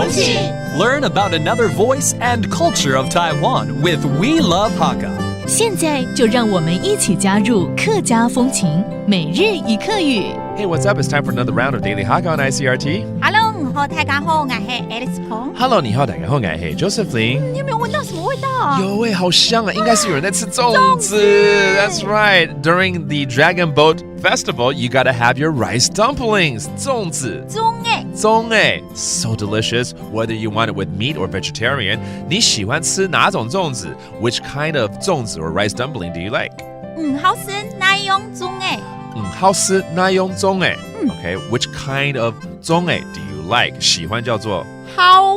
风情 Learn about another voice and culture of Taiwan with We Love Hakka. 现在就让我们一起加入客家风情每日一客语。Hey, what's up? It's time for another round of Daily Hakka on ICRT. Hello， 你好，大家好，我是 Alice 彭。Hello， 你好，大家好，我是 Josephine。你有没有闻到什么味道啊？有诶，好香啊！应该是有人在吃粽子。That's right. During the Dragon Boat Festival, you gotta have your rice dumplings. 粽子。粽诶 so delicious. Whether you want it with meat or vegetarian, 你喜欢吃哪种粽子 ？Which kind of 粽子 or rice dumpling do you like? 好吃，哪用粽诶？好吃，哪用粽诶 ？Okay, which kind of 粽诶 do you like? 喜欢叫做好。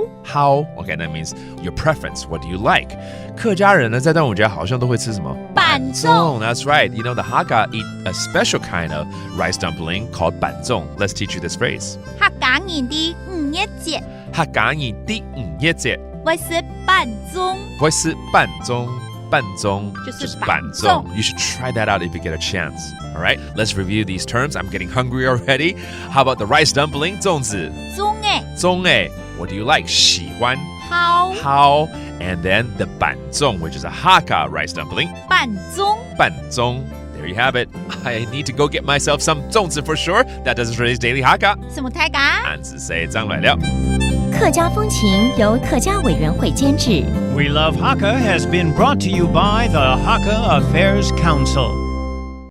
Okay, that means your preference. What do you like? 客家人呢，在端午节好像都会吃什么？bantzung. That's right. You know, the Hakka eat a special kind of rice dumpling called bantzung. Let's teach you this phrase. hagၤgallin的ngÄngied节， hagÄngiņdi ngÄngied节，会是bantzung，会是bantzung。bantzung 就是bantzung. You should try that out if you get a chance. All right, let's review these terms. I'm getting hungry already. How about the rice dumpling? 粽子。粽诶 What do you like? 喜欢。好。And then the bantzung, which is a Hakka rice dumpling. bantzung. There you have it. I need to go get myself some 粽子 for sure. That does it for today's Daily Hakka. 什么大家？俺只say 张来了。客家风情由客家委员会监制。 We Love Hakka has been brought to you by the Hakka Affairs Council.